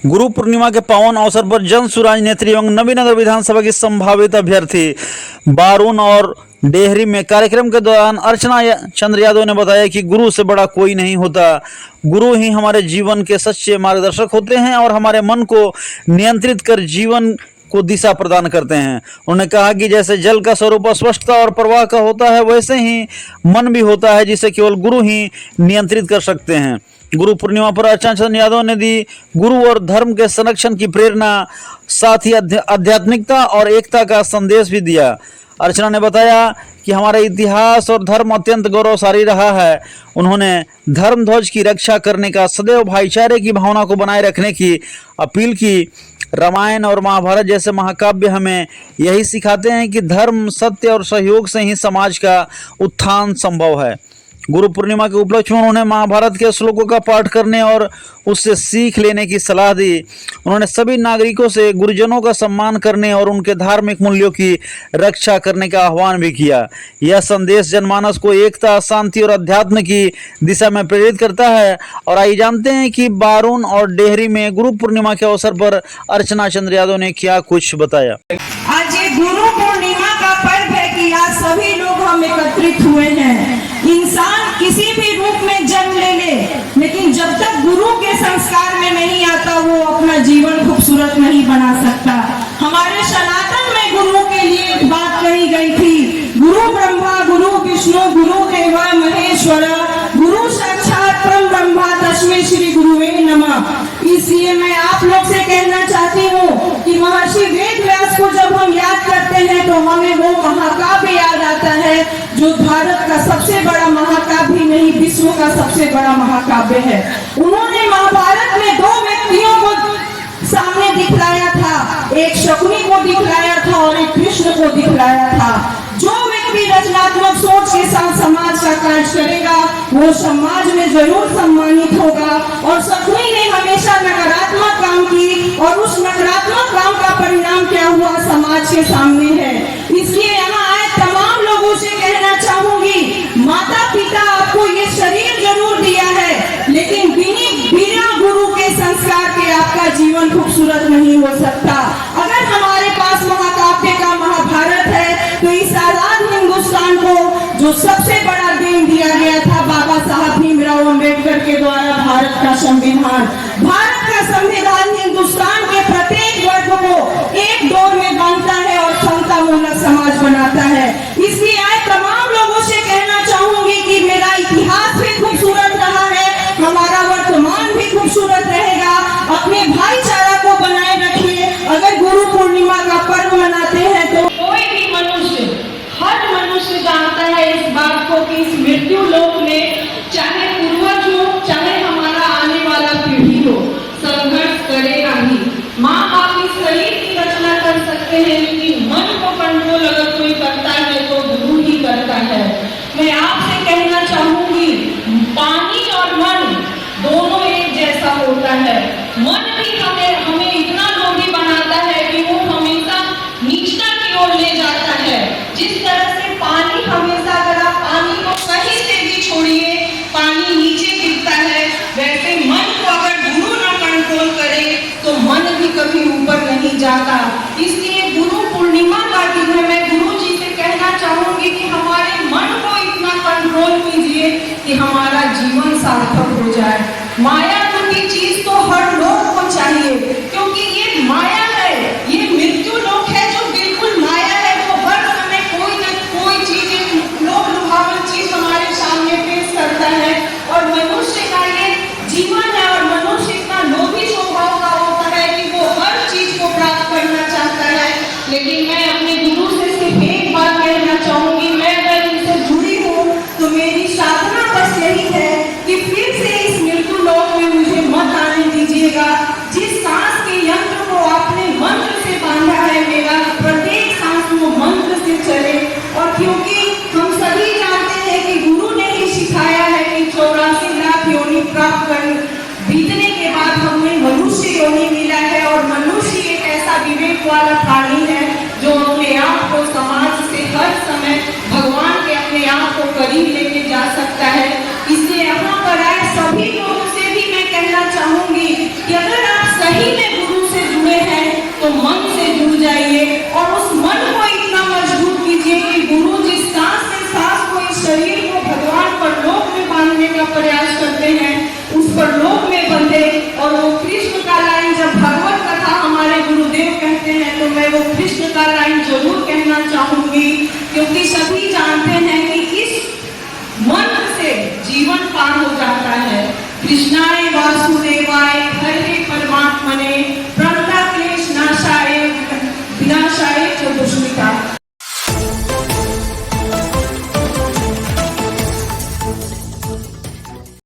गुरु पूर्णिमा के पावन अवसर पर जन सुराज नेत्री एवं नवीनगर विधानसभा की संभावित अभ्यर्थी बारून और डेहरी में कार्यक्रम के दौरान अर्चना चंद्र यादव ने बताया कि गुरु से बड़ा कोई नहीं होता। गुरु ही हमारे जीवन के सच्चे मार्गदर्शक होते हैं और हमारे मन को नियंत्रित कर जीवन को दिशा प्रदान करते हैं। उन्होंने कहा कि जैसे जल का स्वरूप स्पष्टता और प्रवाह का होता है, वैसे ही मन भी होता है जिसे केवल गुरु ही नियंत्रित कर सकते हैं। गुरु पूर्णिमा पर अर्चना चंद्र यादव ने दी गुरु और धर्म के संरक्षण की प्रेरणा, साथ ही आध्यात्मिकता और एकता का संदेश भी दिया। अर्चना ने बताया कि हमारा इतिहास और धर्म अत्यंत गौरवशाली रहा है। उन्होंने धर्म ध्वज की रक्षा करने का, सदैव भाईचारे की भावना को बनाए रखने की अपील की। रामायण और महाभारत जैसे महाकाव्य हमें यही सिखाते हैं कि धर्म, सत्य और सहयोग से ही समाज का उत्थान संभव है। गुरु पूर्णिमा के उपलक्ष्य में उन्होंने महाभारत के श्लोकों का पाठ करने और उससे सीख लेने की सलाह दी। उन्होंने सभी नागरिकों से गुरुजनों का सम्मान करने और उनके धार्मिक मूल्यों की रक्षा करने का आह्वान भी किया। यह संदेश जनमानस को एकता, शांति और अध्यात्म की दिशा में प्रेरित करता है। और आइए जानते हैं कि बारून और डेहरी में गुरु पूर्णिमा के अवसर पर अर्चना चंद्र यादव ने क्या कुछ बताया। आज ये गुरु पूर्णिमा का पर्व है कि आज सभी लोग हम एकत्रित हुए हैं। इंसान किसी भी रूप में जन्म ले ले, लेकिन जब तक गुरु के संस्कार में नहीं आता वो अपना जीवन खूबसूरत नहीं बना सकता। हमारे सनातन में गुरु के लिए एक बात कही गई थी, गुरु ब्रह्मा गुरु विष्णु गुरु देवा महेश्वर गुरु साक्षात परम ब्रह्मा तस्मै श्री गुरुवे नमः। इसलिए मैं आप लोग से कहना चाहती हूँ कि महर्षि वेद व्यास को जब हम याद करते हैं तो हमें वो महाकाव्य याद आता है जो भारत का सबसे बड़ा महाकाव्य नहीं, विश्व का सबसे बड़ा महाकाव्य है। उन्होंने महाभारत में दो व्यक्तियों को सामने दिखलाया था, एक शकुनी को दिखलाया था और एक कृष्ण को दिखलाया था। जो व्यक्ति रचनात्मक सोच के साथ समाज का कार्य करेगा वो समाज में जरूर सम्मानित होगा। और शकुनी ने हमेशा नकारात्मक काम की और उस नकारात्मक काम का परिणाम क्या हुआ समाज के सामने है। इसलिए यहाँ आए तमाम लोगों से कहना चाहूंगी, माता पिता आपको ये शरीर जरूर दिया है, लेकिन बिना गुरु के संस्कार के आपका जीवन खूबसूरत नहीं हो सकता। अगर हमारे पास महाकाव्य का महाभारत है तो इस आजाद हिंदुस्तान को जो सबसे बड़ा देन दिया गया था बाबा साहब भीमराव अम्बेडकर के द्वारा, भारत का संविधान हिंदुस्तान के प्रत्येक वर्ग को एक दौर में बांधता है और समतामूलक समाज बनाता है। इसलिए आज तमाम लोगों से कहना चाहूंगी कि मेरा इतिहास भी खूबसूरत रहा है, हमारा वर्तमान भी खूबसूरत रहेगा। अपने भाईचारा को बनाए रखिए। अगर गुरु पूर्णिमा का पर्व मनाते हैं तो कोई भी मनुष्य, हर मनुष्य जानता है इस बात को कि इस मृत्यु लोक में चाहे पूर्वज हो चाहे हमारा आने वाला पीढ़ी हो, संघर्ष करेगा ही। माँ बाप इस शरीर की रचना कर सकते हैं, लेकिन मन को कंट्रोल अगर कोई करता है तो गुरु ही करता है। मैं आपसे कहना चाहूंगी, पानी और मन दोनों एक जैसा होता है। मन भी हमें इतना लोभी बनाता है कि वो हमेशा नीचता की ओर ले जाता है। जिस तरह से पानी हमेशा, अगर आप पानी को कहीं से भी छोड़िए पानी नीचे गिरता है, वैसे मन को अगर गुरु न कंट्रोल करे तो मन भी कभी ऊपर नहीं जाता। इसलिए गुरु पूर्णिमा का दिन है, मैं गुरु जी से कहना चाहूंगी कि हमारे मन को इतना कंट्रोल कीजिए कि हमारा जीवन सार्थक हो जाए। माया की चीज तो हर लोग को चाहिए, क्योंकि ये माया है, ये मृत्यु लोक है जो बिल्कुल माया है। वो हर समय कोई न कोई चीज, लोक लुभावन चीज हमारे सामने पेश करता है। और मनुष्य का ये जीवन है और मनुष्य इतना लोभी स्वभाव का होता है कि वो हर चीज को प्राप्त करना चाहता है। लेकिन मैं अपने गुरु से सिर्फ एक बात कहना चाहूंगी, मैं अगर इनसे जुड़ी हूँ तो मेरी साधना बस यही है कि फिर से इस मृत्यु लोक में मुझे मत आने दीजिएगा। जिस सांस के यंत्र को आपने मंत्र से बांधा है, मेरा प्रत्येक सांस वो मंत्र से चले। और क्योंकि हम सभी जानते हैं कि गुरु ने ही सिखाया है कि 84 लाख योनि प्राप्त कर बीतने के बाद हमें मनुष्य योनि मिला है। और मनुष्य एक ऐसा विवेक वाला प्राणी है जो अपने आप को समाज से हर समय भगवान के अपने आप को करीब लेके जा सकता है। इसलिए यहाँ पर आए सभी लोगों से भी मैं कहना चाहूंगी कि अगर आप सही में कृष्ण का लाइन जरूर कहना चाहूंगी, क्योंकि सभी जानते हैं कि इस मंत्र से जीवन पार हो जाता